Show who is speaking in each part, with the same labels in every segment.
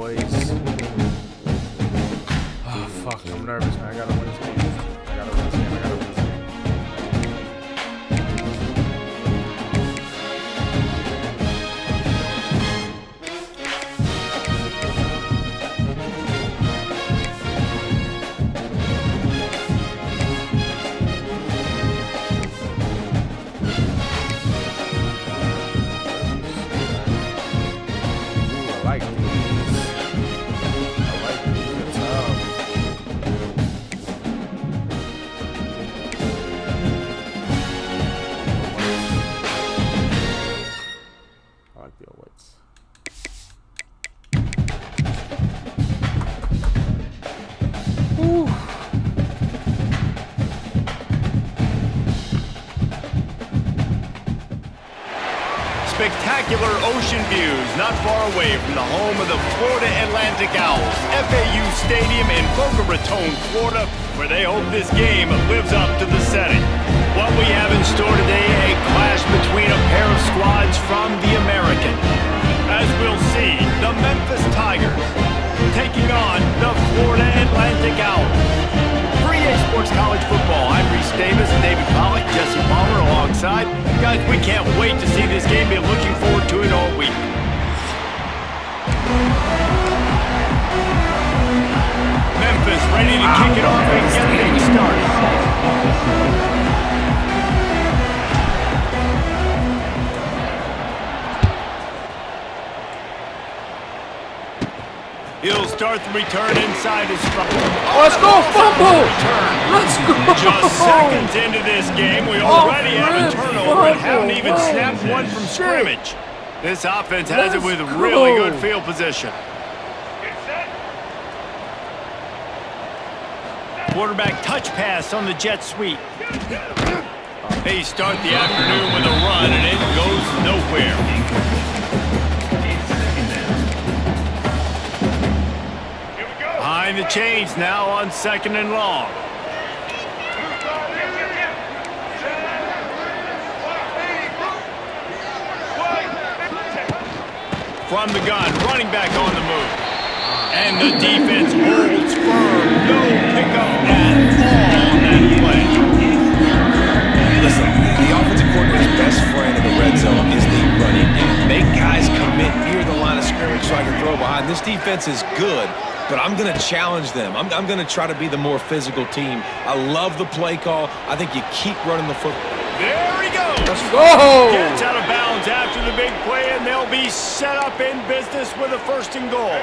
Speaker 1: boys. Oh, fuck. I'm nervous, man. I gotta win this game. I gotta win this game. I gotta win this game.
Speaker 2: Spectacular ocean views not far away from the home of the Florida Atlantic Owls, FAU Stadium in Boca Raton, Florida, where they hope this game lives up to the setting. What we have in store today, a clash between a pair of squads from the American. As we'll see, the Memphis Tigers taking on the Florida Atlantic Owls. Free A Sports College Football. I'm Reese Davis, David Pollock, Jesse Palmer alongside. Guys, we can't wait to see this game. Been looking forward to it all week. Memphis ready to kick it off and get things started. He'll start the return inside his front.
Speaker 1: Let's go, fumble! Let's go!
Speaker 2: Just seconds into this game, we already have a turnover and haven't even snapped one from scrimmage. This offense has it with really good field position. Quarterback touch pass on the jet sweep. They start the afternoon with a run, and it goes nowhere. Behind the chains now on 2nd and long. From the gun, running back on the move. And the defense holds firm. No pickup at all on that play.
Speaker 3: Listen, the offensive coordinator's best friend in the red zone is the running game. Make guys commit near the line of scrimmage so I can throw behind. This defense is good, but I'm going to challenge them. I'm going to try to be the more physical team. I love the play call. I think you keep running the football.
Speaker 2: There he goes.
Speaker 1: Let's go.
Speaker 2: Gets out of bounds after the big play, and they'll be set up in business with a 1st and goal.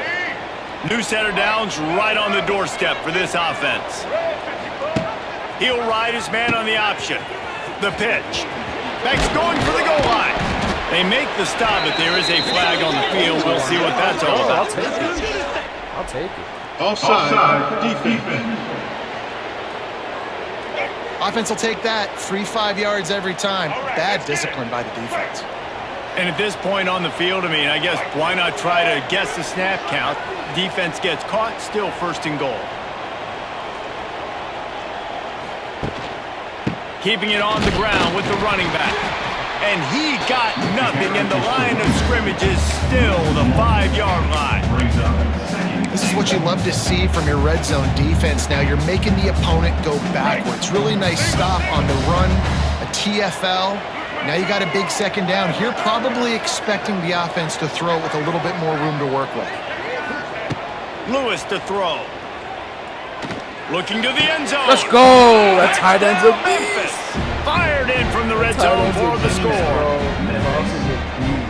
Speaker 2: New set of downs right on the doorstep for this offense. He'll ride his man on the option. The pitch. Beck's going for the goal line. They make the stop, but there is a flag on the field. We'll see what that's all about.
Speaker 1: I'll take it.
Speaker 4: Offside, defense.
Speaker 5: Offense will take that. Free 5 yards every time. Bad discipline by the defense.
Speaker 2: And at this point on the field, I mean, I guess why not try to guess the snap count? Defense gets caught, still 1st and goal. Keeping it on the ground with the running back. And he got nothing, and the line of scrimmage is still the 5-yard line.
Speaker 5: This is what you love to see from your red zone defense. Now you're making the opponent go backwards. Really nice stop on the run, a TFL. Now you got a big 2nd down. Here probably expecting the offense to throw with a little bit more room to work with.
Speaker 2: Lewis to throw. Looking to the end zone.
Speaker 1: Let's go. That tight end's a
Speaker 2: Memphis fired in from the red zone for the score.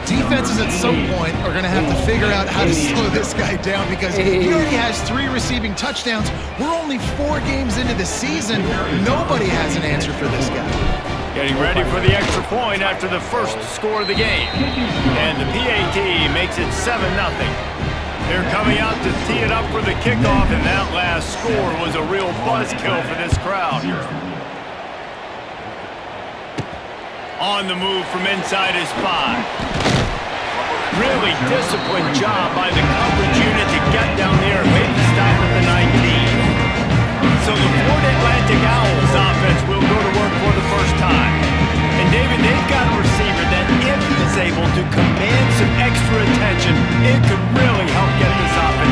Speaker 5: Defenses at some point are going to have to figure out how to slow this guy down because he already has 3 receiving touchdowns. We're only 4 games into the season. Nobody has an answer for this guy.
Speaker 2: Getting ready for the extra point after the first score of the game. And the PAT makes it 7-0. They're coming out to tee it up for the kickoff, and that last score was a real buzzkill for this crowd. On the move from inside his 5. Really disciplined job by the coverage unit to get down there and make the stop at the 19. So the Florida Atlantic Owls offense will go to work for the first time. And David, they've got a receiver that if he is able to command some extra attention, it could really help get this offense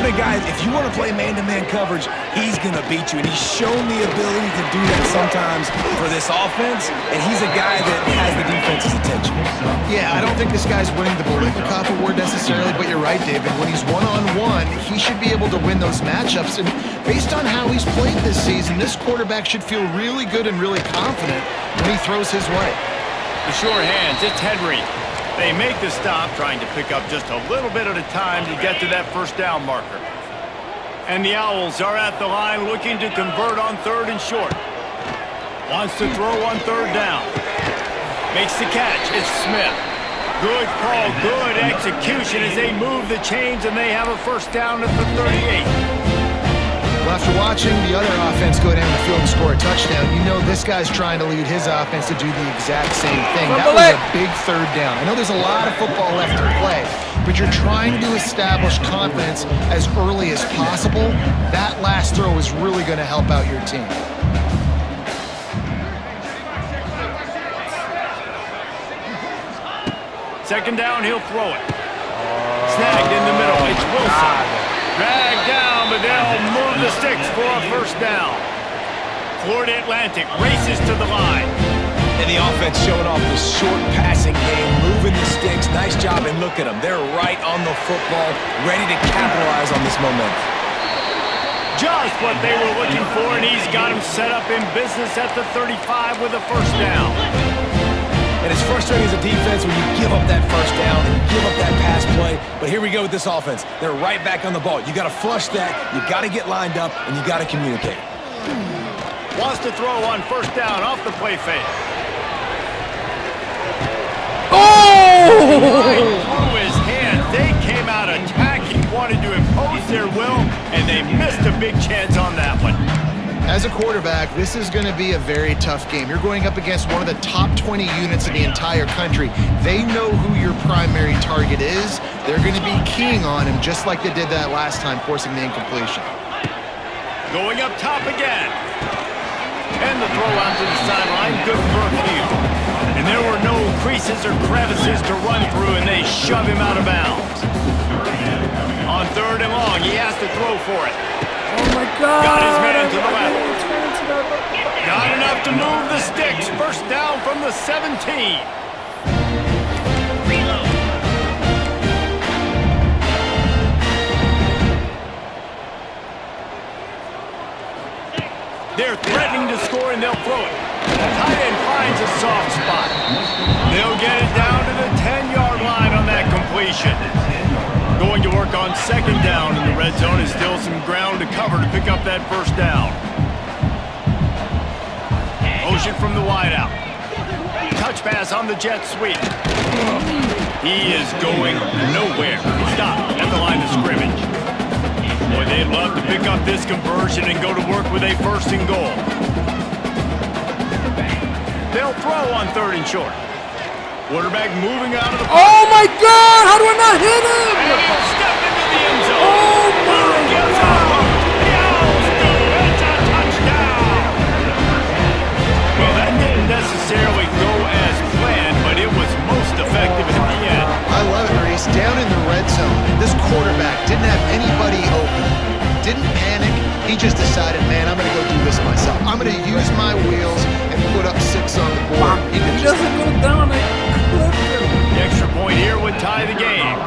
Speaker 3: kind of guy, if you want to play man-to-man coverage, he's going to beat you. And he's shown the ability to do that sometimes for this offense, and he's a guy that has the defense's attention.
Speaker 5: Yeah, I don't think this guy's winning the Biletnikoff Award necessarily, but you're right, David. When he's one-on-one, he should be able to win those matchups. And based on how he's played this season, this quarterback should feel really good and really confident when he throws his way.
Speaker 2: The sure hands, it's Henry. They make the stop, trying to pick up just a little bit at a time to get to that first down marker. And the Owls are at the line looking to convert on 3rd and short. Wants to throw on 3rd down. Makes the catch. It's Smith. Good call, good execution as they move the chains, and they have a first down at the 38.
Speaker 5: Well, after watching the other offense go down the field and score a touchdown, you know this guy's trying to lead his offense to do the exact same thing. That was a big 3rd down. I know there's a lot of football left to play, but you're trying to establish confidence as early as possible. That last throw is really going to help out your team.
Speaker 2: Second down, he'll throw it. Snagged in the middle. It's Wilson. Dragged down, but they'll move the sticks for a first down. Florida Atlantic races to the line.
Speaker 3: And the offense showing off the short passing game, moving the sticks. Nice job, and look at them. They're right on the football, ready to capitalize on this momentum.
Speaker 2: Just what they were looking for, and he's got him set up in business at the 35 with a first down.
Speaker 3: And it's frustrating as a defense when you give up that first down and give up that pass play. But here we go with this offense. They're right back on the ball. You got to flush that. You got to get lined up, and you got to communicate.
Speaker 2: Wants to throw on first down off the play fake. Right through his hand. They came out attacking, wanted to impose their will, and they missed a big chance on that one.
Speaker 5: As a quarterback, this is going to be a very tough game. You're going up against one of the top 20 units in the entire country. They know who your primary target is. They're going to be keying on him just like they did that last time, forcing the incompletion.
Speaker 2: Going up top again. And the throw out to the sideline, good for a few. And there were no creases or crevices to run through, and they shove him out of bounds. On 3rd and long, he has to throw for it.
Speaker 1: Oh my God!
Speaker 2: Got his man to the left. Got enough to move the sticks. First down from the 17. They're threatening to score, and they'll throw it. Tight end finds a soft spot. They'll get it down to the 10-yard line on that completion. Going to work on 2nd down in the red zone is still some ground to cover to pick up that first down. Motion from the wideout. Touch pass on the jet sweep. He is going nowhere. Stop at the line of scrimmage. Boy, they'd love to pick up this conversion and go to work with a 1st and goal. They'll throw on 3rd and short. Quarterback moving out of the pocket.
Speaker 1: Oh my God! How do I not hit him?
Speaker 2: And he'll step into the end zone.
Speaker 1: Oh my God!
Speaker 2: The Owls do it. It's a touchdown. Well, that didn't necessarily go as planned, but it was most effective at the end.
Speaker 5: I love it, Reese. Down in the red zone, this quarterback didn't have anybody open. Didn't panic. He just decided, man, I'm going to go do this myself. I'm going to use my wheels and put up 6 on the board.
Speaker 1: He doesn't go down.
Speaker 2: The extra point here would tie the game.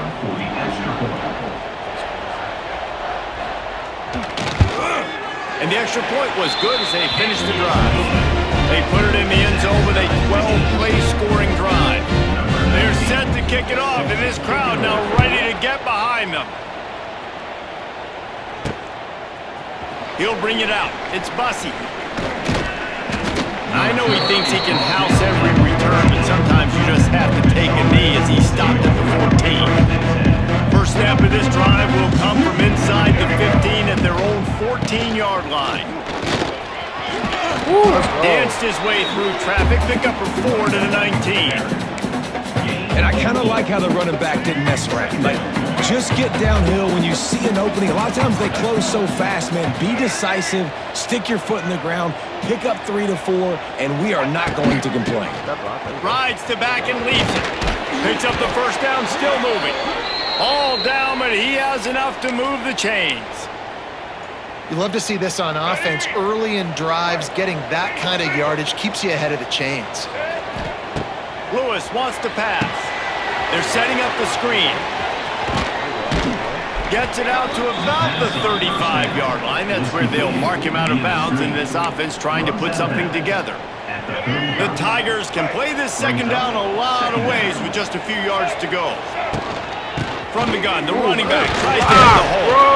Speaker 2: And the extra point was good as they finished the drive. They put it in the end zone with a 12-play scoring drive. They're set to kick it off, and this crowd now ready to get behind them. He'll bring it out. It's Bussey. I know he thinks he can house every return, but sometimes you just have to take a knee as he stopped at the 14. First snap of this drive will come from inside the 15 at their own 14-yard line. Danced his way through traffic, pick up a 4 to the 19.
Speaker 3: And I kind of like how the running back didn't mess around. Like, just get downhill when you see an opening. A lot of times they close so fast, man. Be decisive, stick your foot in the ground, pick up 3 to 4, and we are not going to complain.
Speaker 2: Rides to back and leaves it. Picks up the first down, still moving. All down, but he has enough to move the chains.
Speaker 5: You love to see this on offense. Early in drives, getting that kind of yardage keeps you ahead of the chains.
Speaker 2: Lewis wants to pass. They're setting up the screen. Gets it out to about the 35-yard line. That's where they'll mark him out of bounds in this offense trying to put something together. The Tigers can play this second down a lot of ways with just a few yards to go. From the gun, the running back tries to hit the hole.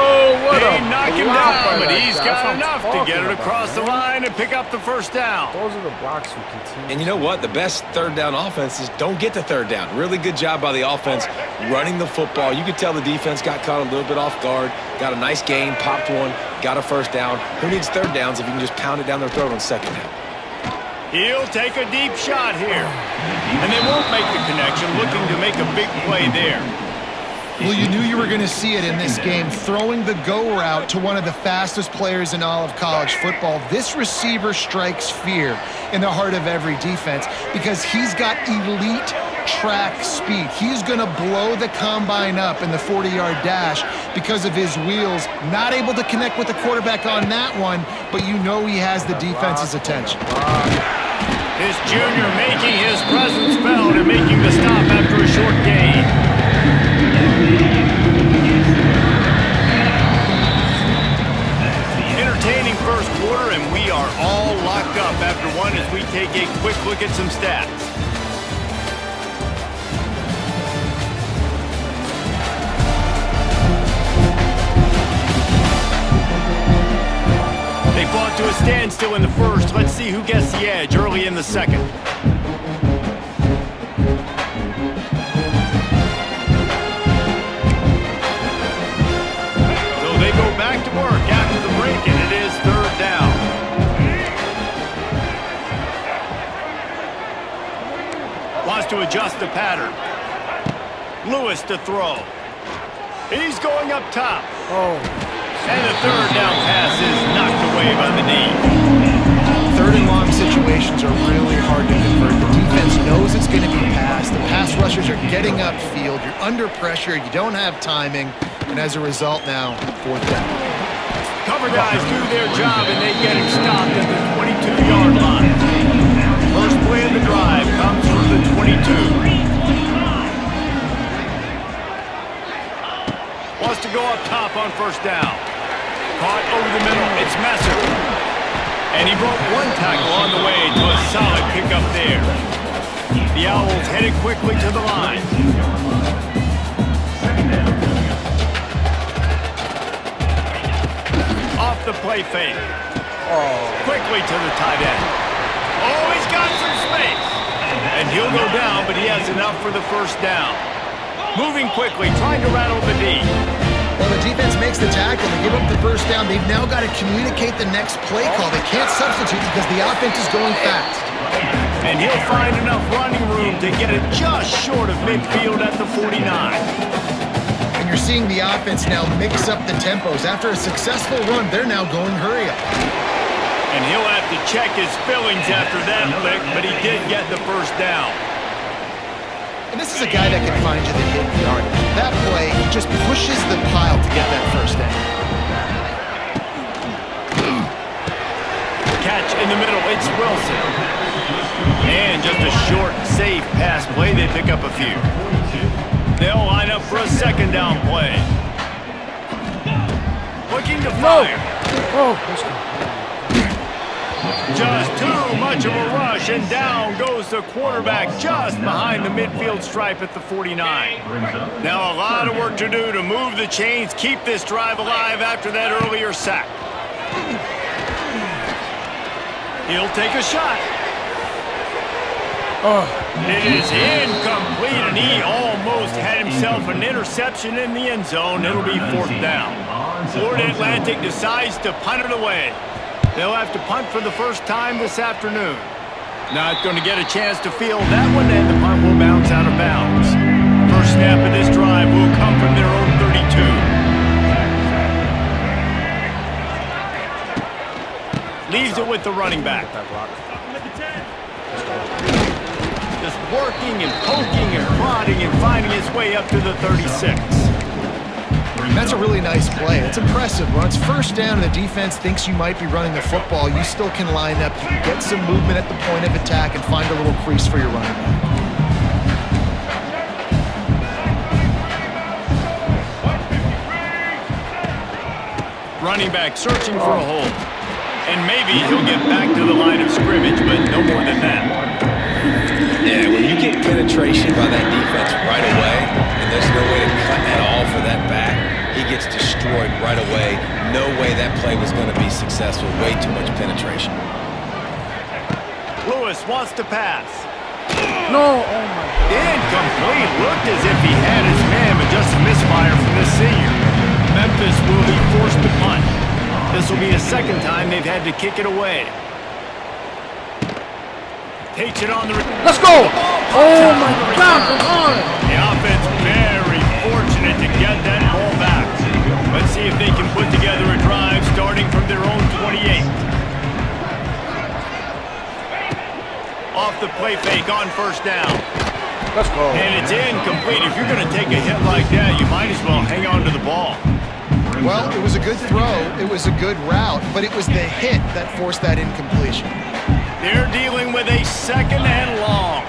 Speaker 2: They knock him down, but he's got enough to get it across the line and pick up the first down.
Speaker 1: Those are the blocks we continue.
Speaker 3: And you know what? The best third down offenses don't get to third down. Really good job by the offense running the football. You could tell the defense got caught a little bit off guard, got a nice gain, popped one, got a first down. Who needs third downs if you can just pound it down their throat on second down?
Speaker 2: He'll take a deep shot here. And they won't make the connection, looking to make a big play there.
Speaker 5: Well, you knew you were going to see it in this game, throwing the go route to one of the fastest players in all of college football. This receiver strikes fear in the heart of every defense because he's got elite track speed. He's going to blow the combine up in the 40-yard dash because of his wheels. Not able to connect with the quarterback on that one, but you know he has the defense's attention.
Speaker 2: This junior making his presence felt and making the stop after a short gain. Entertaining first quarter, and we are all locked up after one as we take a quick look at some stats. They fought to a standstill in the first. Let's see who gets the edge early in the second. So they go back to work after the break, and it is third down. Wants to adjust the pattern. Lewis to throw. He's going up top. And the third down pass is knocked away by the knee.
Speaker 5: Third and long situations are really hard to convert. The defense knows it's going to be passed. The pass rushers are getting upfield. You're under pressure. You don't have timing. And as a result now, fourth down.
Speaker 2: Cover guys do their job, and they get him stopped at the 22-yard line. First play of the drive comes from the 22. Wants to go up top on first down. Caught over the middle. It's Messer. And he broke one tackle on the way to a solid pickup there. The Owls headed quickly to the line. Off the play fake. Quickly to the tight end. Oh, he's got some space. And he'll go down, but he has enough for the first down. Moving quickly, trying to rattle the D.
Speaker 5: Well, the defense makes the tackle. They give up the first down. They've now got to communicate the next play call. They can't substitute because the offense is going fast.
Speaker 2: And he'll find enough running room to get it just short of midfield at the 49.
Speaker 5: And you're seeing the offense now mix up the tempos. After a successful run, they're now going hurry up.
Speaker 2: And he'll have to check his fillings after that lick, but he did get the first down.
Speaker 5: And this is a guy that can find you the hidden yardage. That play, he just pushes the pile to get that first down.
Speaker 2: Catch in the middle, it's Wilson. And just a short, safe pass play, they pick up a few. They'll line up for a second down play. Looking to fire. Just too much of a rush, and down goes the quarterback just behind the midfield stripe at the 49. Now a lot of work to do to move the chains, keep this drive alive after that earlier sack. He'll take a shot. It is incomplete, and he almost had himself an interception in the end zone. It'll be fourth down. Florida Atlantic decides to punt it away. They'll have to punt for the first time this afternoon. Not going to get a chance to field that one, and the punt will bounce out of bounds. First snap of this drive will come from their own 32. Leaves it with the running back. Just working and poking and prodding and finding his way up to the 36.
Speaker 5: And that's a really nice play. It's impressive. When it's first down and the defense thinks you might be running the football, you still can line up. You can get some movement at the point of attack and find a little crease for your running back.
Speaker 2: Running back searching for a hole. And maybe he'll get back to the line of scrimmage, but no more than that.
Speaker 3: Yeah, when you get penetration by that defense right away, and there's no way to cut at all for that back, he gets destroyed right away. No way that play was going to be successful. Way too much penetration.
Speaker 2: Lewis wants to pass.
Speaker 1: No, oh my God.
Speaker 2: Incomplete. Looked as if he had his man, but just a misfire from the senior. Memphis will be forced to punt. This will be the second time they've had to kick it away. Takes it on the...
Speaker 1: Let's go! Oh my God, come on!
Speaker 2: The offense very fortunate to get that ball back. Let's see if they can put together a drive starting from their own 28. Off the play fake on first down.
Speaker 1: Let's go.
Speaker 2: And it's incomplete. If you're going to take a hit like that, you might as well hang on to the ball.
Speaker 5: Well, it was a good throw. It was a good route, but it was the hit that forced that incompletion.
Speaker 2: They're dealing with a second and long.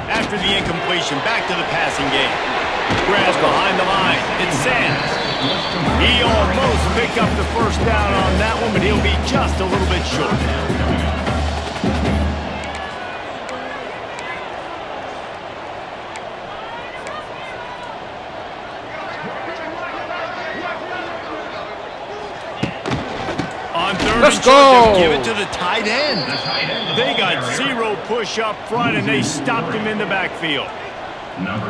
Speaker 2: After the incompletion, back to the passing game. Grabs behind the line. It's Sands. He almost picked up the first down on that one, but he'll be just a little bit short.
Speaker 1: Let's go!
Speaker 2: Give it to the tight end. They got zero push up front, and they stopped him in the backfield.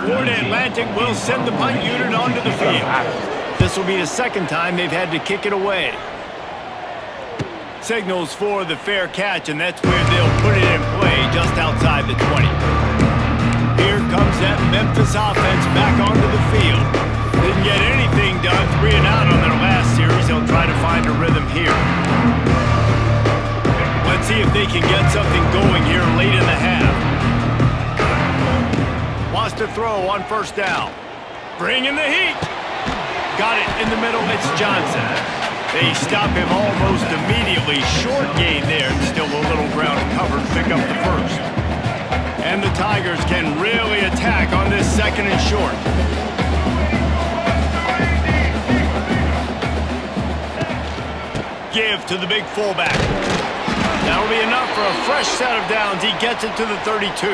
Speaker 2: Florida Atlantic will send the punt unit onto the field. This will be the second time they've had to kick it away. Signals for the fair catch, and that's where they'll put it in play just outside the 20. Here comes that Memphis offense back onto the field. Didn't get anything done, 3 and out on their last series. They'll try to find a rhythm here. Let's see if they can get something going here late in the half. Wants to throw on first down. Bringing the heat. Got it in the middle. It's Johnson. They stop him almost immediately. Short gain there. Still a little ground covered. Pick up the first. And the Tigers can really attack on this second and short. Give to the big fullback. That'll be enough for a fresh set of downs. He gets it to the 32.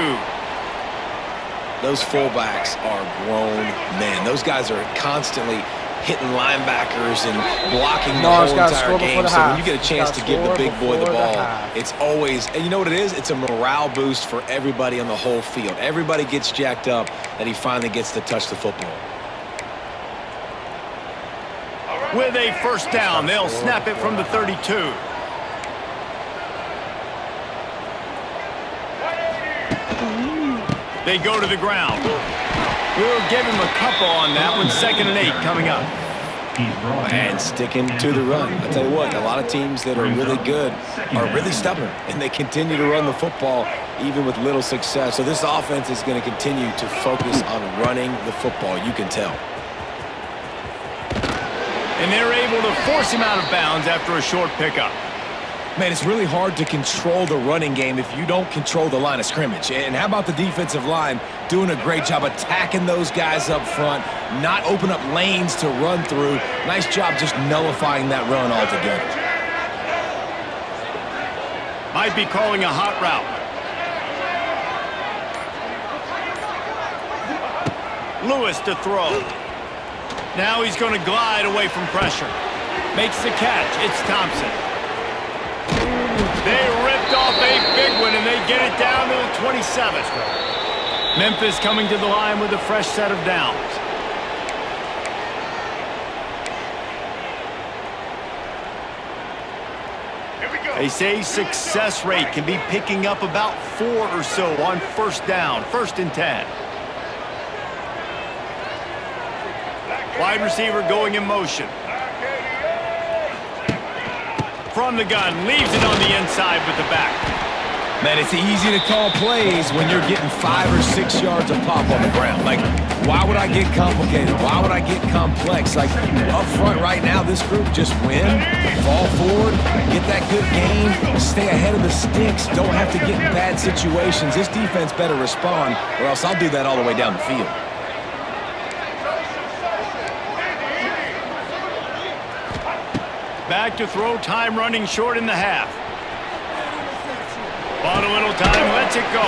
Speaker 3: Those fullbacks are grown men. Those guys are constantly hitting linebackers and blocking the whole entire game. So when you get a chance to give the big boy the ball, it's always, and you know what it is? It's a morale boost for everybody on the whole field. Everybody gets jacked up that he finally gets to touch the football.
Speaker 2: With a first down, they'll snap it from the 32. They go to the ground. We'll give him a couple on that one. 2nd and 8 coming up.
Speaker 3: And sticking to the run. I tell you what, a lot of teams that are really good are really stubborn, and they continue to run the football even with little success. So this offense is going to continue to focus on running the football. You can tell.
Speaker 2: And they're able to force him out of bounds after a short pickup.
Speaker 3: Man, it's really hard to control the running game if you don't control the line of scrimmage. And how about the defensive line doing a great job attacking those guys up front, not open up lanes to run through. Nice job just nullifying that run altogether.
Speaker 2: Might be calling a hot route. Lewis to throw. Now he's going to glide away from pressure. Makes the catch. It's Thompson. They ripped off a big one, and they get it down to the 27. Memphis coming to the line with a fresh set of downs. They say success rate can be picking up about 4 or so on first down, 1st and 10. Wide receiver going in motion. From the gun, leaves it on the inside with the back.
Speaker 3: Man, it's easy to call plays when you're getting 5 or 6 yards of pop on the ground. Like, why would I get complicated? Why would I get complex? Like, up front right now, this group just win, fall forward, get that good game, stay ahead of the sticks, don't have to get in bad situations. This defense better respond, or else I'll do that all the way down the field.
Speaker 2: Back to throw, time running short in the half. Bought a little time, lets it go.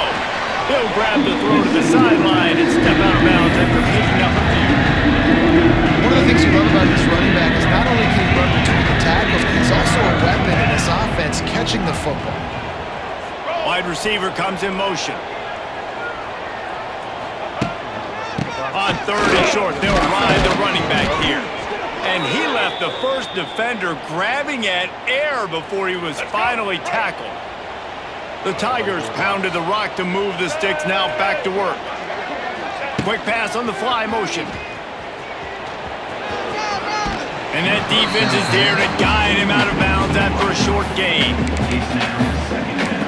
Speaker 2: He'll grab the throw to the sideline and step out of bounds after picking up a few.
Speaker 5: One of the things you love about this running back is not only can he run between the tackles, but he's also a weapon in this offense catching the football.
Speaker 2: Wide receiver comes in motion. On third and short, they'll ride the running back here. And he left the first defender grabbing at air before he was finally tackled. The Tigers pounded the rock to move the sticks, now back to work. Quick pass on the fly motion. And that defense is there to guide him out of bounds after a short gain.
Speaker 4: He's now second down.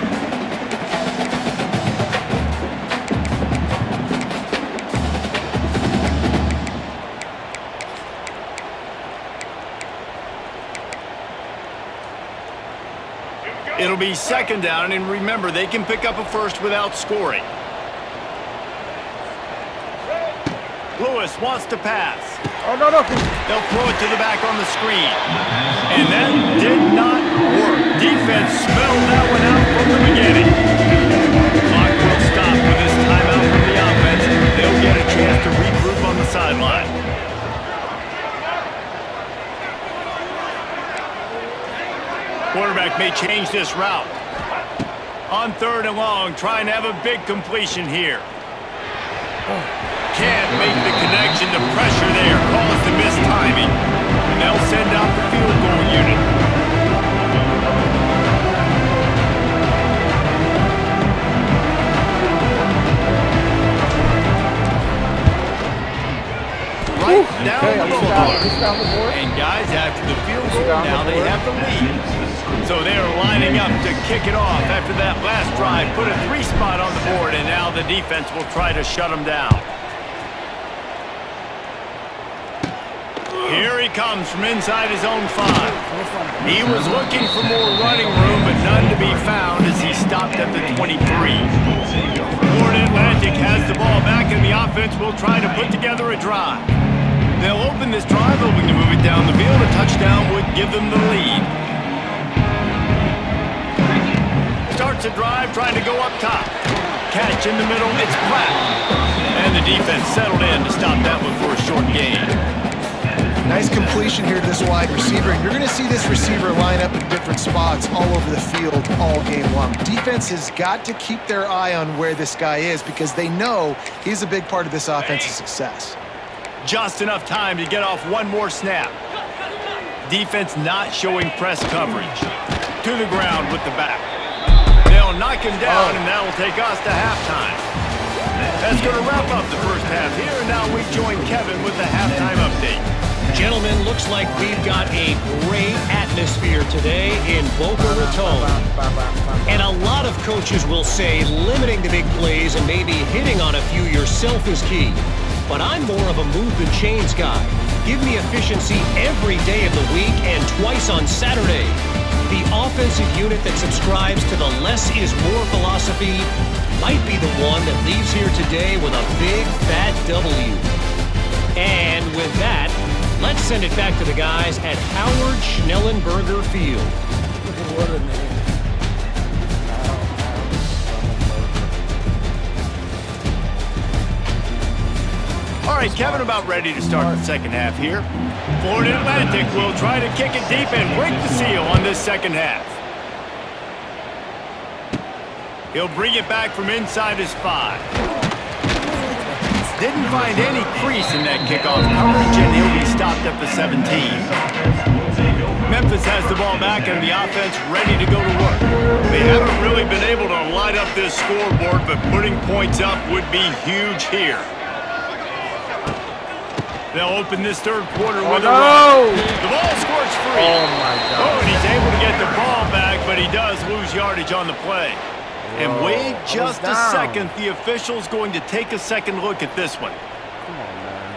Speaker 2: It'll be second down, and remember, they can pick up a first without scoring. Lewis wants to pass.
Speaker 1: Oh, no.
Speaker 2: They'll throw it to the back on the screen. And that did not work. Defense smelled that one out from the beginning. Clock will stop with this timeout from the offense. They'll get a chance to regroup on the sideline. Quarterback may change this route. On third and long, trying to have a big completion here. Can't make the connection. The pressure there caused the missed timing. And they'll send out the field goal unit. Right down the boulevard. And guys, after the field goal, now they have the lead. So they're lining up to kick it off after that last drive. Put a 3-spot on the board, and now the defense will try to shut them down. Here he comes from inside his own 5. He was looking for more running room, but none to be found as he stopped at the 23. Florida Atlantic has the ball back, and the offense will try to put together a drive. They'll open this drive, hoping to move it down the field. A touchdown would give them the lead. Starts a drive, trying to go up top. Catch in the middle, it's Pratt. And the defense settled in to stop that one for a short gain.
Speaker 5: Nice completion here to this wide receiver, and you're going to see this receiver line up in different spots all over the field all game long. Defense has got to keep their eye on where this guy is because they know he's a big part of this offense's success.
Speaker 2: Just enough time to get off one more snap. Defense not showing press coverage. To the ground with the back. They'll knock him down, and that will take us to halftime. That's going to wrap up the first half here. Now we join Kevin with the halftime update.
Speaker 6: Gentlemen, looks like we've got a great atmosphere today in Boca Raton. And a lot of coaches will say limiting the big plays and maybe hitting on a few yourself is key. But I'm more of a move the chains guy. Give me efficiency every day of the week and twice on Saturday. The offensive unit that subscribes to the less is more philosophy might be the one that leaves here today with a big fat W. And with that, let's send it back to the guys at Howard Schnellenberger Field.
Speaker 1: What a name.
Speaker 2: All right, Kevin, about ready to start the second half here. Florida Atlantic will try to kick it deep and break the seal on this second half. He'll bring it back from inside his 5. Didn't find any crease in that kickoff coverage, and he'll be stopped at the 17. Memphis has the ball back, and the offense ready to go to work. They haven't really been able to light up this scoreboard, but putting points up would be huge here. They'll open this third quarter with a run. The ball squirts free.
Speaker 1: Oh, my God.
Speaker 2: Oh, and he's able to get the ball back, but he does lose yardage on the play. And wait
Speaker 1: I was
Speaker 2: just a
Speaker 1: down.
Speaker 2: second. The official's going to take a second look at this one.
Speaker 1: Come on, man.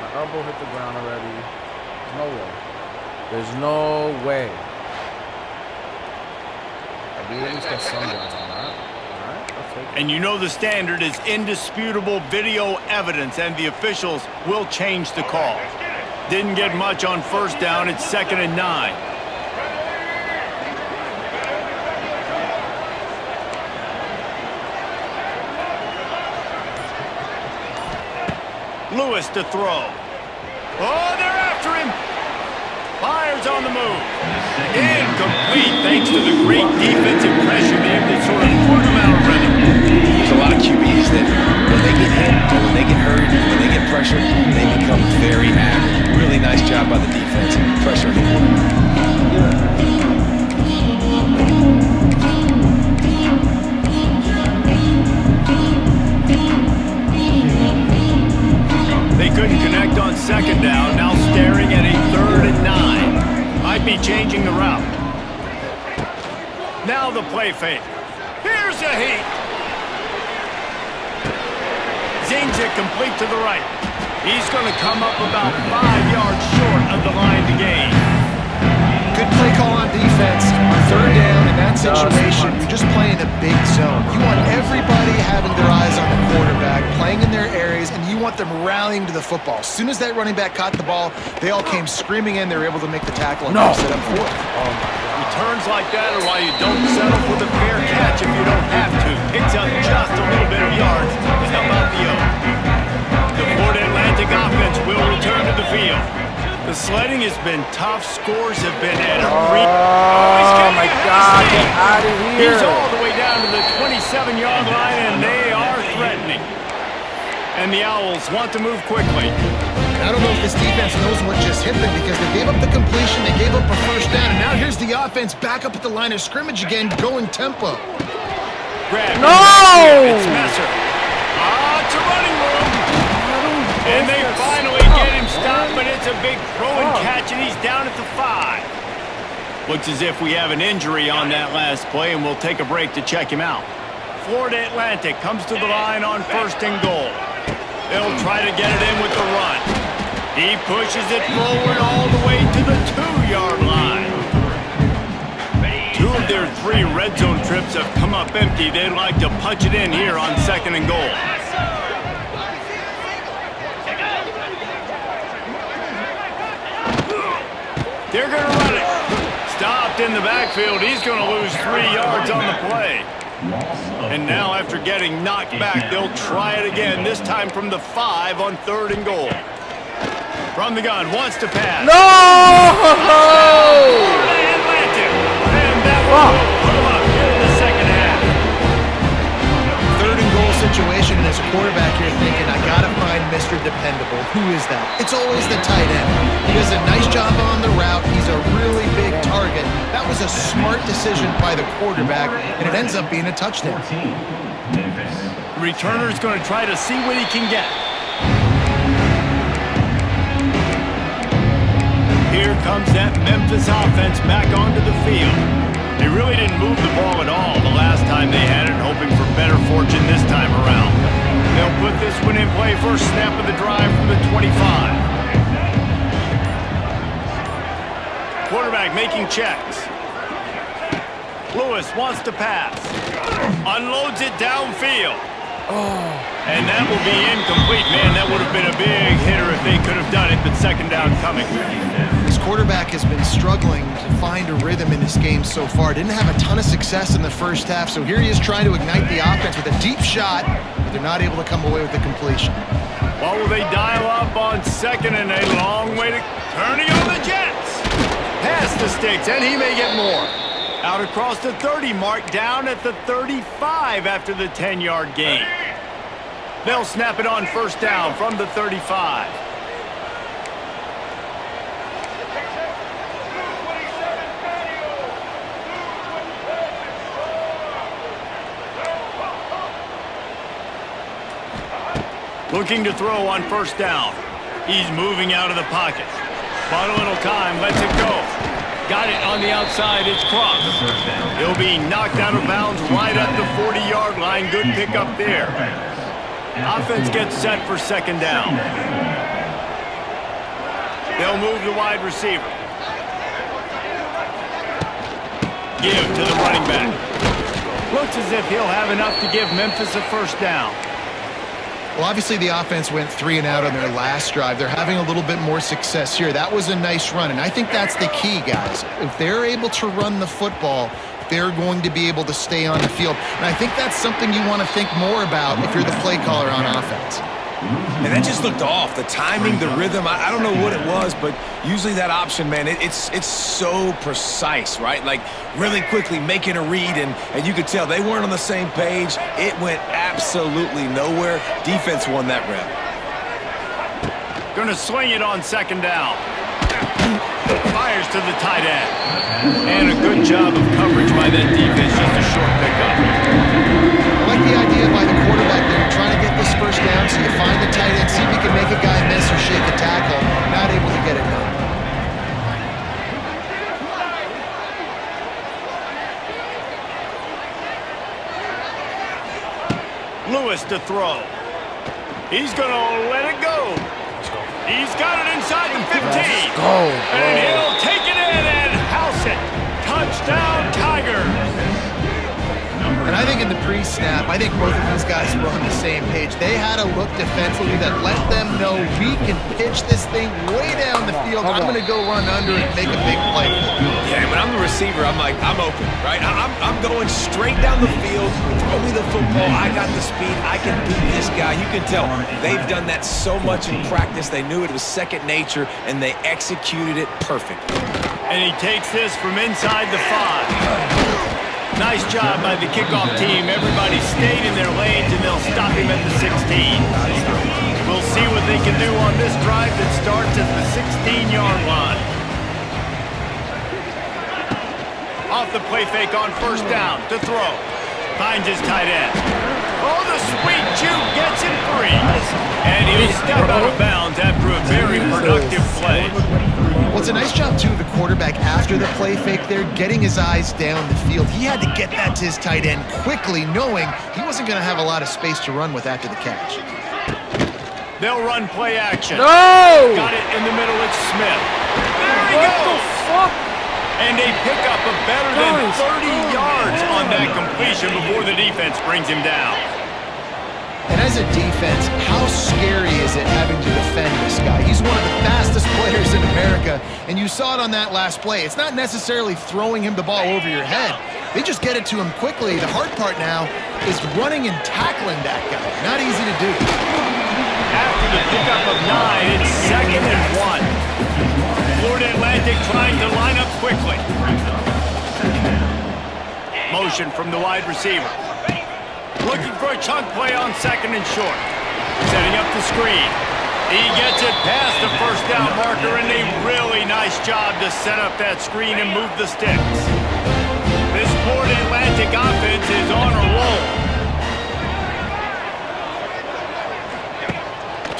Speaker 1: My elbow hit the ground already. There's no way. There's no way. I do at least get some guys on that. All right, I'll take it.
Speaker 2: And you know the standard is indisputable video evidence, and the officials will change the call. Didn't get much on first down. It's 2nd and 9. Lewis to throw. Oh, they're after him. Fires on the move. Incomplete, thanks to the great defensive pressure there that sort of put him out of rhythm.
Speaker 3: There's a lot of QBs that when they get hit, or when they get hurt, when they get pressured, they become very active. Really nice job by the defense, pressuring the quarterback.
Speaker 2: They couldn't connect on 2nd down, now staring at a 3rd and 9. Might be changing the route. Now the play fake. Here's a heat. Zings it complete to the right. He's going to come up about 5 yards short of the line to gain.
Speaker 5: Good play call on defense. On 3rd down, in that situation, you're just playing a big zone. You want everybody having their eyes on the quarterback, playing in their areas, and you want them rallying to the football. As soon as that running back caught the ball, they all came screaming in. They were able to make the tackle and set up 4th.
Speaker 2: Returns like that are why you don't settle for the fair catch if you don't have to. Picks up just a little bit of yards to help out the O. The Florida Atlantic offense will return to the field. The sledding has been tough. Scores have been at a
Speaker 1: Oh, my God. Get out of here.
Speaker 2: He's all the way down to the 27-yard line, and they are threatening. And the Owls want to move quickly.
Speaker 5: I don't know if this defense knows what just hit them because they gave up the completion, they gave up a 1st down, and now here's the offense back up at the line of scrimmage again, going tempo.
Speaker 2: It's Messer. It's a running room. And they finally get him stopped, but it's a big throw and catch, and he's down at the 5. Looks as if we have an injury on that last play, and we'll take a break to check him out. Florida Atlantic comes to the line on 1st and goal. They'll try to get it in with the run. He pushes it forward all the way to the 2-yard line. 2 of their 3 red zone trips have come up empty. They'd like to punch it in here on 2nd and goal. They're going to run it. Stopped in the backfield. He's going to lose 3 yards on the play. And now after getting knocked back, they'll try it again, this time from the 5 on 3rd and goal. From the gun, wants to pass.
Speaker 1: No!
Speaker 2: And that will put him up here in the 2nd half.
Speaker 5: 3rd and goal situation, and as a quarterback, you're thinking, I got to find Mr. Dependable. Who is that? It's always the tight end. He does a nice job on the route. He's a really big target. That was a smart decision by the quarterback, and it ends up being a touchdown.
Speaker 4: Memphis.
Speaker 2: The returner's going to try to see what he can get. Here comes that Memphis offense back onto the field. They really didn't move the ball at all the last time they had it, hoping for better fortune this time around. They'll put this one in play first snap of the drive from the 25. Quarterback making checks. Lewis wants to pass. Unloads it downfield. And that will be incomplete. Man, that would have been a big hitter if they could have done it, but 2nd down coming.
Speaker 5: This quarterback has been struggling to find a rhythm in this game so far. Didn't have a ton of success in the 1st half, so here he is trying to ignite the offense with a deep shot, but they're not able to come away with the completion.
Speaker 2: What will they dial up on 2nd and a long way to turning on the Jets? Pass the sticks, and he may get more. Out across the 30 mark, down at the 35 after the 10-yard gain. They'll snap it on 1st down from the 35. Looking to throw on 1st down. He's moving out of the pocket. Bought a little time, lets it go. Got it on the outside. It's crossed. He'll be knocked out of bounds right at the 40-yard line. Good pickup there. Offense gets set for second down. They'll move the wide receiver. Give to the running back. Looks as if he'll have enough to give Memphis a first down.
Speaker 5: Well, obviously the offense went 3 and out on their last drive. They're having a little bit more success here. That was a nice run, and I think that's the key, guys. If they're able to run the football, they're going to be able to stay on the field. And I think that's something you want to think more about if you're the play caller on offense.
Speaker 3: And that just looked off. The timing, the rhythm, I don't know what it was, but usually that option, man, it's so precise, right? Like really quickly making a read, and you could tell they weren't on the same page. It went absolutely nowhere. Defense won that rep.
Speaker 2: Gonna swing it on second down. Fires to the tight end. And a good job of coverage by that defense, just a short pickup.
Speaker 5: I like the idea by the quarterback there, trying to get this first down, so you find the tight end, see if you can make a guy miss or shake a tackle. Not able to get it done.
Speaker 2: Lewis to throw. He's going to let it go. He's got it inside the 15.
Speaker 1: Let's go, bro.
Speaker 2: And he'll take it in and house it. Touchdown, Tigers.
Speaker 5: And I think in the pre-snap, I think both of these guys were on the same page. They had a look defensively that let them know we can pitch this thing way down the field. I'm going to go run under it and make a big play.
Speaker 3: Yeah, when I'm the receiver, I'm like, I'm open, right? I'm going straight down the field. Throw me the football. I got the speed. I can beat this guy. You can tell they've done that so much in practice. They knew it was second nature, and they executed it perfectly.
Speaker 2: And he takes this from inside the 5. Nice job by the kickoff team. Everybody stayed in their lanes, and they'll stop him at the 16. We'll see what they can do on this drive that starts at the 16-yard line. Off the play fake on first down to throw. Finds his tight end. Oh, the sweet juke gets him free. And he'll step out of bounds after a very productive play.
Speaker 5: Well, it's a nice job, too, the quarterback after the play fake there, getting his eyes down the field. He had to get that to his tight end quickly, knowing he wasn't going to have a lot of space to run with after the catch.
Speaker 2: They'll run play action.
Speaker 1: No!
Speaker 2: Got it in the middle. It's Smith. There he
Speaker 1: What
Speaker 2: goes.
Speaker 1: the fuck?
Speaker 2: And a pickup of better than 30 yards on that completion before the defense brings him down.
Speaker 5: And as a defense, how scary is it having to defend this guy? He's one of the fastest players in America, and you saw it on that last play. It's not necessarily throwing him the ball over your head. They just get it to him quickly. The hard part now is running and tackling that guy. Not easy to do.
Speaker 2: After the pickup of 9, it's 2nd and 1. Florida Atlantic trying to line up quickly. Motion from the wide receiver. Looking for a chunk play on 2nd and short. Setting up the screen. He gets it past the first down marker, and a really nice job to set up that screen and move the sticks. This Florida Atlantic offense is on a roll.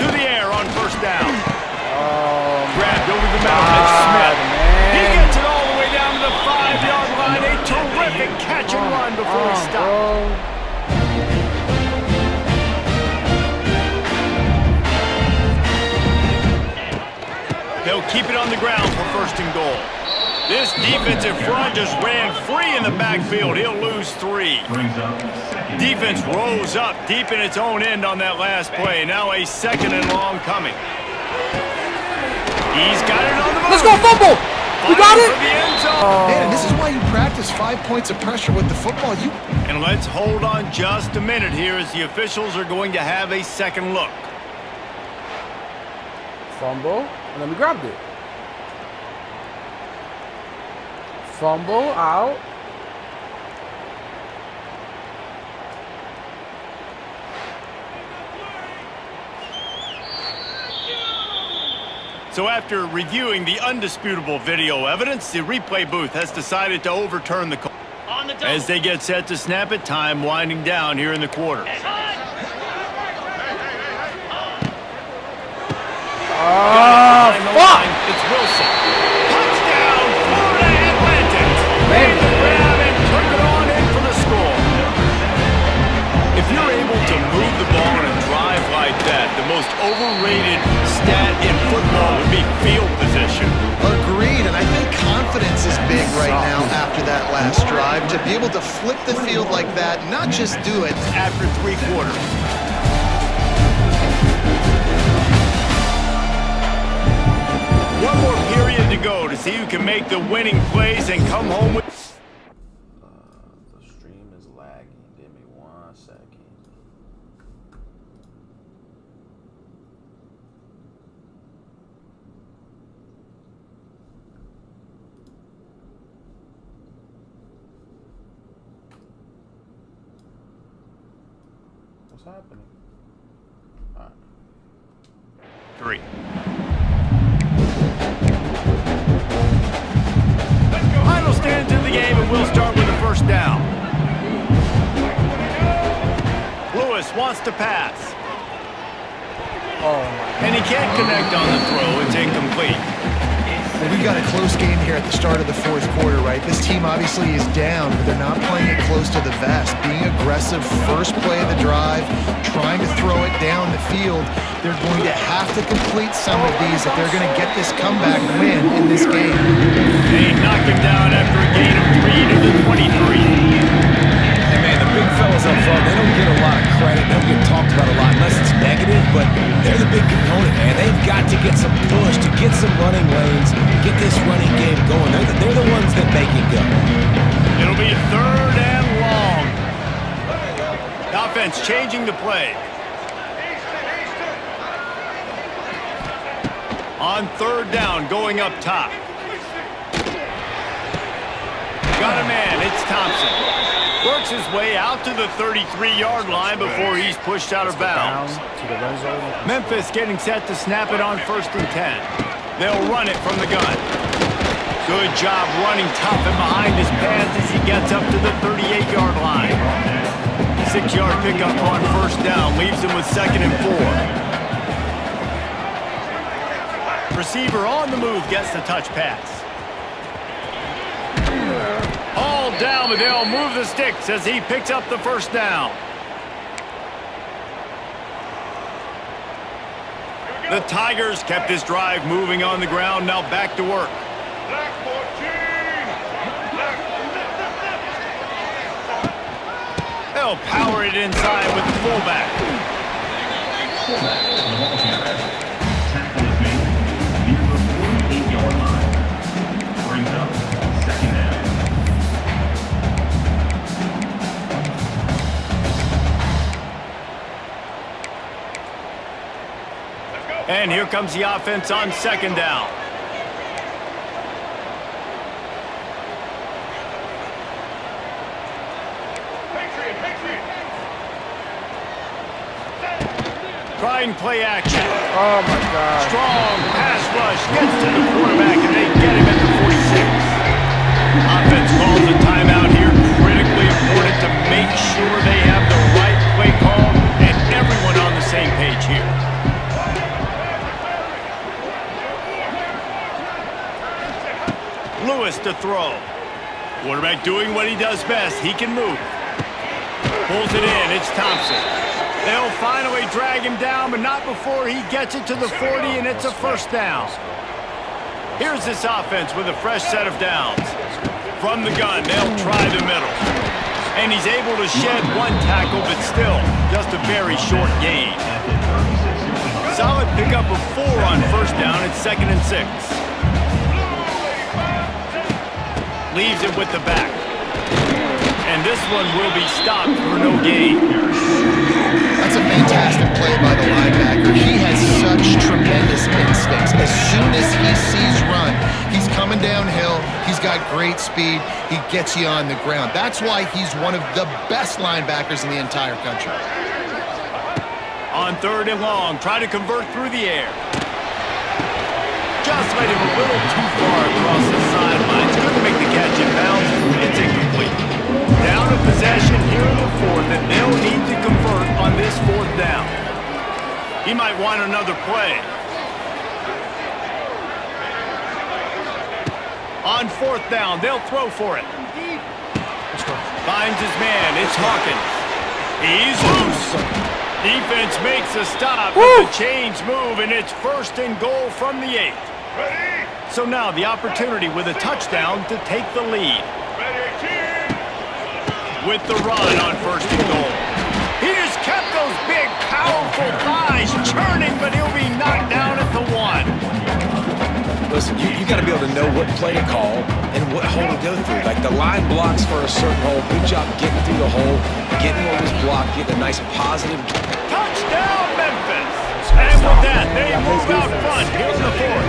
Speaker 2: To the air on first down. Grabbed over the mountain. It's Smith. He gets it all the way down to the 5-yard line. A terrific catch and run before he stopped. They'll keep it on the ground for 1st and goal. This defensive front just ran free in the backfield. He'll lose 3. Defense rose up deep in its own end on that last play. Now a 2nd and long coming. He's got it on the move.
Speaker 1: Let's go, fumble! You got it?
Speaker 2: For the end zone.
Speaker 5: Man, and this is why you practice 5 points of pressure with the football.
Speaker 2: And let's hold on just a minute here as the officials are going to have a second look.
Speaker 1: Fumble, and then we grabbed it. Fumble, out.
Speaker 2: So after reviewing the undisputable video evidence, the replay booth has decided to overturn the call. As they get set to snap it, time winding down here in the quarter.
Speaker 1: Fuck!
Speaker 2: It's Wilson. Touchdown, Florida most overrated stat in football would be field position.
Speaker 5: Agreed, and I think confidence is big right now after that last drive. To be able to flip the field like that, not just do it.
Speaker 2: After 3 quarters. One more period to go to see who can make the winning plays and come home with...
Speaker 1: The stream is lagging. Give me 1 second. What's happening? All right.
Speaker 2: 3. Final stands of the game, and we'll start with the first down. Lewis wants to pass.
Speaker 1: Oh my.
Speaker 2: And he can't connect on the throw. It's incomplete.
Speaker 5: Well, we've got a close game here at the start of the fourth quarter, right? This team obviously is down, but they're not playing it close to the vest. Being aggressive, first play of the drive, trying to throw it down the field. They're going to have to complete some of these if they're going to get this comeback win in this game.
Speaker 2: They knock him down after a gain of 3 to the 23.
Speaker 3: Hey, man, the big fellas up front, they don't get a lot of credit. They don't get talked about a lot unless it's negative, but they're the big component, man. They've got to get some push, to get some running lanes, get this running game going. They're the ones that make it go.
Speaker 2: It'll be 3rd and long. Offense changing the play. On 3rd down, going up top. Got a man, it's Thompson. Works his way out to the 33-yard line before he's pushed out of bounds. Memphis getting set to snap it on 1st and 10. They'll run it from the gun. Good job running tough and behind his pads as he gets up to the 38-yard line. 6-yard pickup on 1st down leaves him with 2nd and 4. Receiver on the move gets the touch pass. All down, but they'll move the sticks as he picks up the 1st down. The Tigers kept this drive moving on the ground, now back to work. They'll power it inside with the fullback.
Speaker 4: Tackle is made near the 48-yard line. Brings up 2nd down.
Speaker 2: And here comes the offense on 2nd down. Trying play action.
Speaker 1: Oh my God.
Speaker 2: Strong pass rush gets to the quarterback, and they get him at the 46. Offense calls a timeout here. Critically important to make sure they have the right play call and everyone on the same page here. Lewis to throw. Quarterback doing what he does best. He can move. Pulls it in. It's Thompson. They'll finally drag him down, but not before he gets it to the 40, and it's a 1st down. Here's this offense with a fresh set of downs. From the gun, they'll try the middle. And he's able to shed 1 tackle, but still, just a very short gain. Solid pickup of 4 on 1st down. It's 2nd and 6. Leaves it with the back. And this one will be stopped for no gain.
Speaker 5: That's a fantastic play by the linebacker. He has such tremendous instincts. As soon as he sees run, he's coming downhill. He's got great speed. He gets you on the ground. That's why he's one of the best linebackers in the entire country.
Speaker 2: On 3rd and long, try to convert through the air. Just made him a little too far across the sidelines. Couldn't make the catch in bounds. It's incomplete. Down to possession here in the 4th, and they'll need to convert on this 4th down. He might want another play. On 4th down, they'll throw for it. Finds his man. It's Hawkins. He's loose. Defense makes a stop with the chains move, and it's 1st and goal from the 8. So now the opportunity with a touchdown to take the lead. With the run on 1st and goal. He just kept those big, powerful thighs churning, but he'll be knocked down at the 1.
Speaker 3: Listen, you got to be able to know what play to call and what hole to go through. Like the line blocks for a certain hole. Good job getting through the hole, getting what was blocked, getting a nice positive.
Speaker 2: Touchdown, Memphis! And with that, they move out front here in the 4th.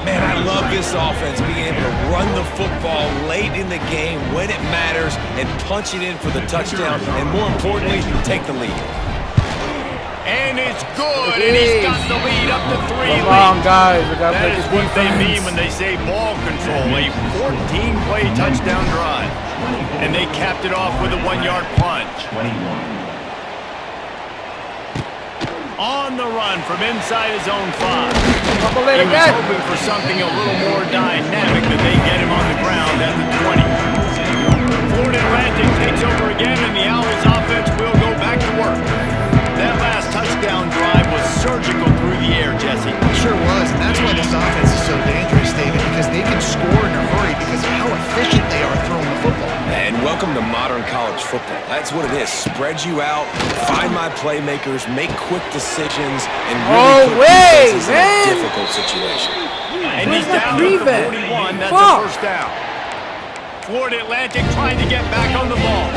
Speaker 3: Man, I love this offense, being able to run the football late in the game when it matters and punch it in for the touchdown, and more importantly, take the lead.
Speaker 2: And it's good, and he's got the lead up to 3.
Speaker 1: Come on, guys. We gotta
Speaker 2: That
Speaker 1: make
Speaker 2: is
Speaker 1: it
Speaker 2: what they
Speaker 1: defense.
Speaker 2: mean when they say ball control, a 14-play touchdown drive. And they capped it off with a 1-yard punch.
Speaker 4: 21.
Speaker 2: On the run from inside his own 5.
Speaker 1: Couple
Speaker 2: He
Speaker 1: later,
Speaker 2: was
Speaker 1: guys.
Speaker 2: hoping for something a little more dynamic, but they get him on the ground at the 20. Florida Atlantic takes over again, and the Owls offense will go back to work. That last touchdown drive was surgical through the air, Jesse.
Speaker 5: It sure was, and that's why this offense is so dangerous, David, because they can score in a hurry because of how efficient they are throwing the football.
Speaker 3: And welcome to modern college football. That's what it is. Spread you out, find my playmakers, make quick decisions, and really put defenses in a difficult situation.
Speaker 2: And he's down at the 41. That's a 1st down. Florida Atlantic trying to get back on the ball.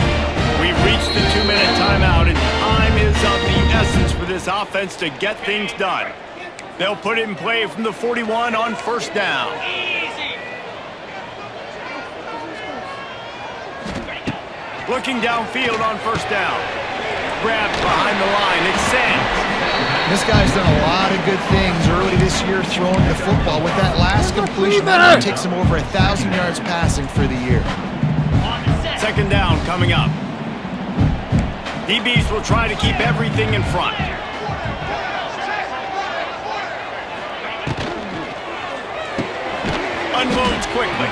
Speaker 2: We've reached the 2-minute timeout, and time is of the essence for this offense to get things done. They'll put it in play from the 41 on 1st down. Looking downfield on 1st down. Grabbed behind the line. It's Sands.
Speaker 5: This guy's done a lot of good things early this year throwing the football. With that last completion, that now takes him over 1,000 yards passing for the year.
Speaker 2: 2nd down coming up. DBs will try to keep everything in front. Unloads quickly.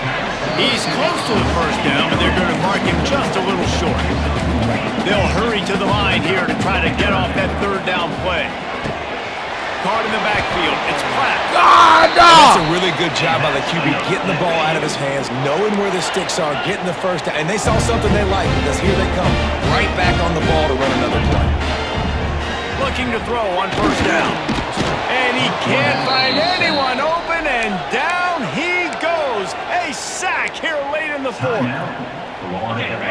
Speaker 2: He's close to the 1st down, but they're going to mark him just a little short. They'll hurry to the line here to try to get off that 3rd down play. Caught in the backfield. It's Pratt.
Speaker 3: That's a really good job by the QB, getting the ball out of his hands, knowing where the sticks are, getting the 1st down. And they saw something they like, because here they come, right back on the ball to run another play.
Speaker 2: Looking to throw on 1st down. And he can't find anyone open, and down he goes. A sack here late in the 4th.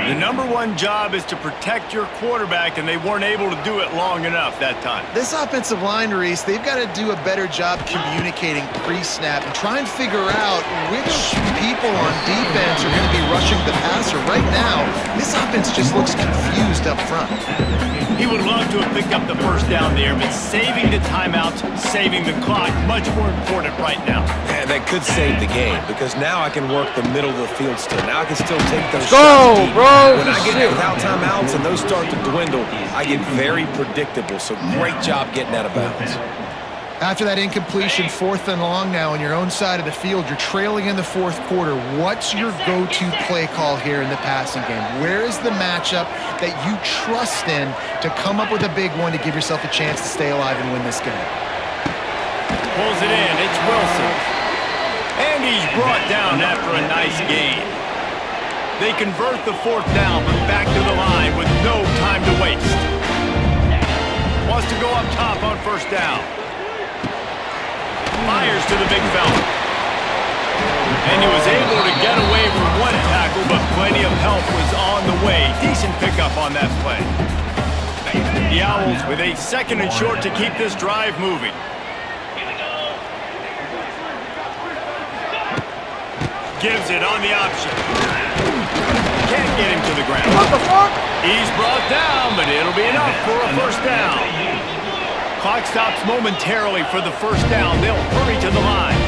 Speaker 2: The #1 job is to protect your quarterback, and they weren't able to do it long enough that time.
Speaker 5: This offensive line, Reese, they've got to do a better job communicating pre-snap and try and figure out which people on defense are going to be rushing the passer. Right now, this offense just looks confused up front.
Speaker 2: He would love to have picked up the 1st down there, but saving the timeouts, saving the clock, much more important right now.
Speaker 3: Yeah, that could save the game, because now I can work the middle of the field still. Now I can still take those
Speaker 1: Go,
Speaker 3: shots deep.
Speaker 1: bro.
Speaker 3: When I get
Speaker 1: Shit.
Speaker 3: without timeouts and those start to dwindle, I get very predictable. So great job getting out of bounds.
Speaker 5: After that incompletion, 4th and long now on your own side of the field, you're trailing in the 4th quarter. What's your go-to play call here in the passing game? Where is the matchup that you trust in to come up with a big one to give yourself a chance to stay alive and win this game?
Speaker 2: Pulls it in. It's Wilson. And he's brought down after a nice gain. They convert the 4th down, but back to the line with no time to waste. Wants to go up top on 1st down. Fires to the big fella. And he was able to get away with 1 tackle, but plenty of help was on the way. Decent pickup on that play. The Owls with a 2nd and short to keep this drive moving. Gives it on the option. Can't get him to the ground.
Speaker 1: What the fuck?
Speaker 2: He's brought down, but it'll be enough for a 1st down. Clock stops momentarily for the 1st down. They'll hurry to the line.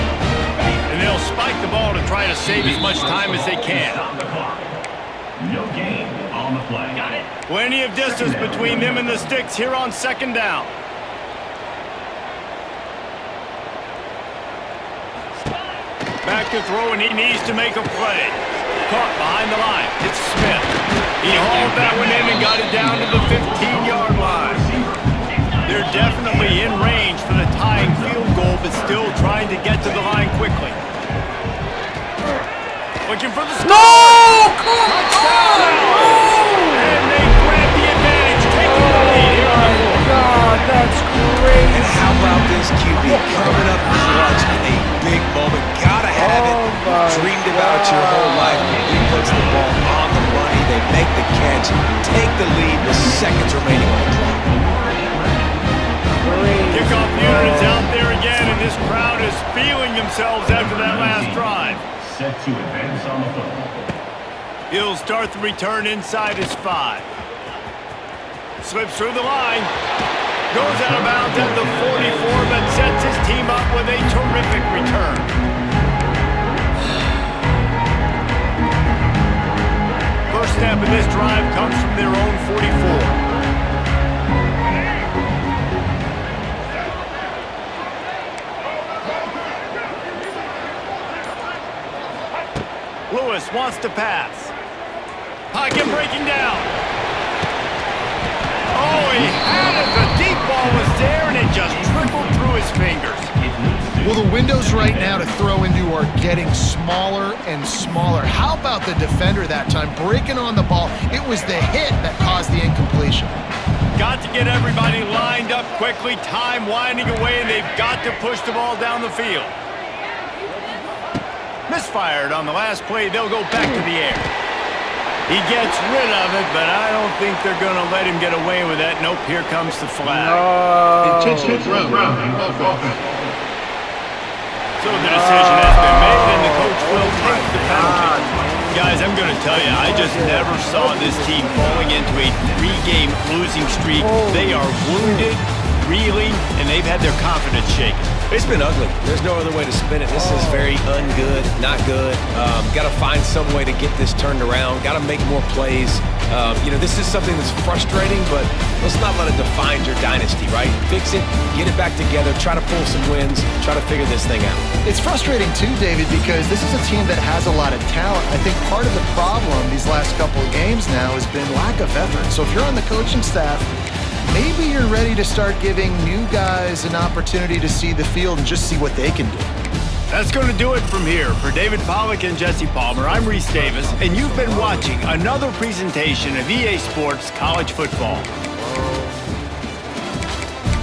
Speaker 2: And they'll spike the ball to try to save as much time as they can.
Speaker 4: No gain on the play. Got it.
Speaker 2: Plenty of distance between them and the sticks here on 2nd down. Back to throw, and he needs to make a play. Caught behind the line. It's Smith. He hauled that one in and got it down to the 15-yard line.
Speaker 3: advantage, take the lead with seconds remaining on the clock.
Speaker 2: Kickoff unit is out there again, and this crowd is feeling themselves after that last drive.
Speaker 4: Set to advance on the football.
Speaker 2: He'll start the return inside his 5. Slips through the line. Goes out of bounds at the 44, but sets his team up with a terrific return. First snap of this drive comes from their own 44. Lewis wants to pass. Pocket breaking down. Oh, he had it. The deep ball was there, and it just trickled through his fingers.
Speaker 5: Well, the windows right now to throw into are getting smaller and smaller. How about the defender that time breaking on the ball? It was the hit that caused the incompletion.
Speaker 2: Got to get everybody lined up quickly. Time winding away, and they've got to push the ball down the field. Misfired on the last play. They'll go back to the air. He gets rid of it, but I don't think they're going to let him get away with that. Nope, here comes the flag.
Speaker 4: Intentional grounding of offense.
Speaker 2: So the decision has been made, and the coach will take the penalty. Guys, I'm going to tell you, I just never saw this team falling into a 3-game losing streak. They are wounded, reeling, and they've had their confidence shaken.
Speaker 3: It's been ugly. There's no other way to spin it. This is very ungood, not good. Got to find some way to get this turned around. Got to make more plays. This is something that's frustrating, but let's not let it define your dynasty, right? Fix it, get it back together, try to pull some wins, try to figure this thing out.
Speaker 5: It's frustrating too, David, because this is a team that has a lot of talent. I think part of the problem these last couple of games now has been lack of effort. So if you're on the coaching staff, maybe you're ready to start giving new guys an opportunity to see the field and just see what they can do.
Speaker 2: That's going to do it from here. For David Pollack and Jesse Palmer, I'm Reese Davis, and you've been watching another presentation of EA Sports College Football.